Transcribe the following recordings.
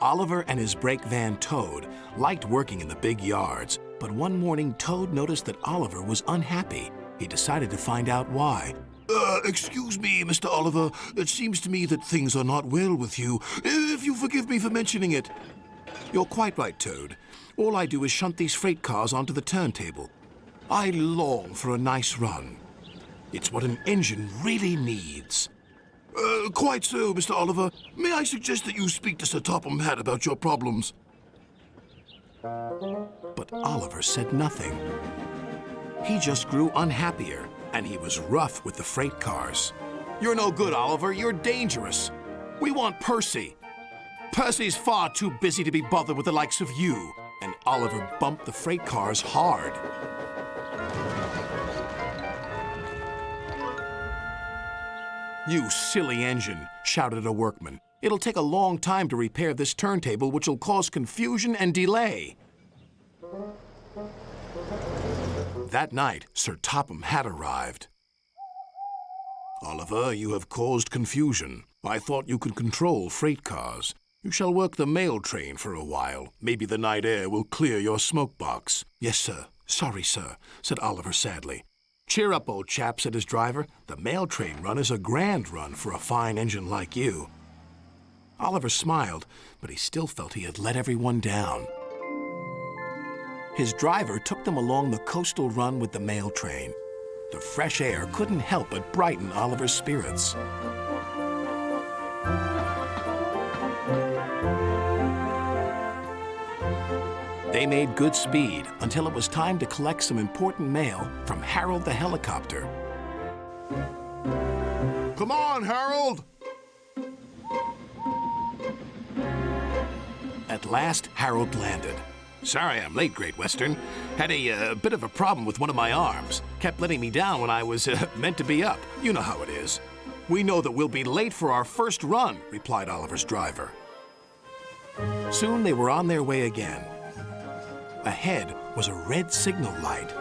Oliver and his brake van Toad liked working in the big yards, but one morning Toad noticed that Oliver was unhappy. He decided to find out why. Excuse me, Mr. Oliver. It seems to me that things are not well with you. If you forgive me for mentioning it. You're quite right, Toad. All I do is shunt these freight cars onto the turntable. I long for a nice run. It's what an engine really needs. Quite so, Mr. Oliver. May I suggest that you speak to Sir Topham Hatt about your problems? But Oliver said nothing. He just grew unhappier, and he was rough with the freight cars. You're no good, Oliver. You're dangerous. We want Percy. Percy's far too busy to be bothered with the likes of you. And Oliver bumped the freight cars hard. You silly engine, shouted a workman. It'll take a long time to repair this turntable, which will cause confusion and delay. That night, Sir Topham Hatt arrived. Oliver, you have caused confusion. I thought you could control freight cars. You shall work the mail train for a while. Maybe the night air will clear your smoke box. Yes, sir. Sorry, sir, said Oliver sadly. Cheer up, old chap, said his driver. The mail train run is a grand run for a fine engine like you. Oliver smiled, but he still felt he had let everyone down. His driver took them along the coastal run with the mail train. The fresh air couldn't help but brighten Oliver's spirits. They made good speed until it was time to collect some important mail from Harold the helicopter. Come on, Harold! At last, Harold landed. Sorry I'm late, Great Western. Had a bit of a problem with one of my arms. Kept letting me down when I was meant to be up. You know how it is. We know that we'll be late for our first run, replied Oliver's driver. Soon they were on their way again. Ahead was a red signal light.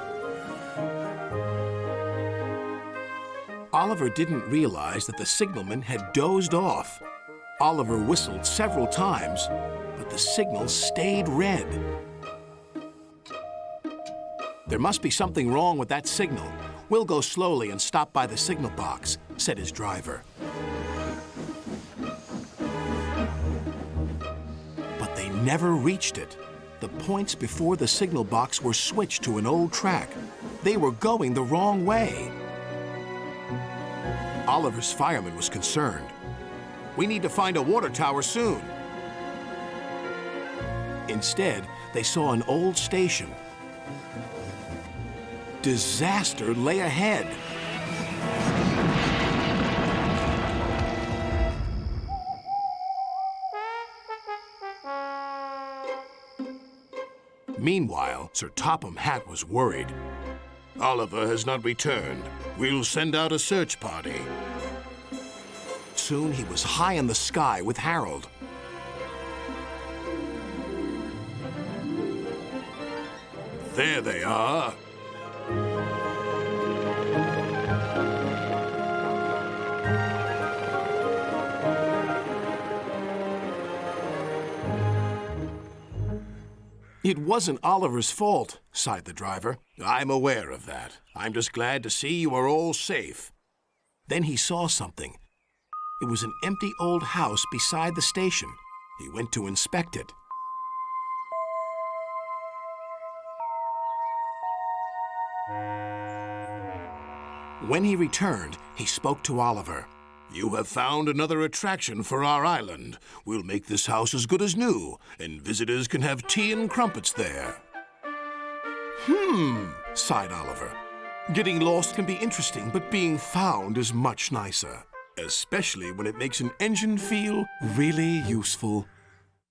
Oliver didn't realize that the signalman had dozed off. Oliver whistled several times, but the signal stayed red. There must be something wrong with that signal. We'll go slowly and stop by the signal box, said his driver. But they never reached it. The points before the signal box were switched to an old track. They were going the wrong way. Oliver's fireman was concerned. We need to find a water tower soon. Instead, they saw an old station. Disaster lay ahead. Meanwhile, Sir Topham Hatt was worried. Oliver has not returned. We'll send out a search party. Soon he was high in the sky with Harold. There they are. It wasn't Oliver's fault, sighed the driver. I'm aware of that. I'm just glad to see you are all safe. Then he saw something. It was an empty old house beside the station. He went to inspect it. When he returned, he spoke to Oliver. You have found another attraction for our island. We'll make this house as good as new, and visitors can have tea and crumpets there. Sighed Oliver. Getting lost can be interesting, but being found is much nicer. Especially when it makes an engine feel really useful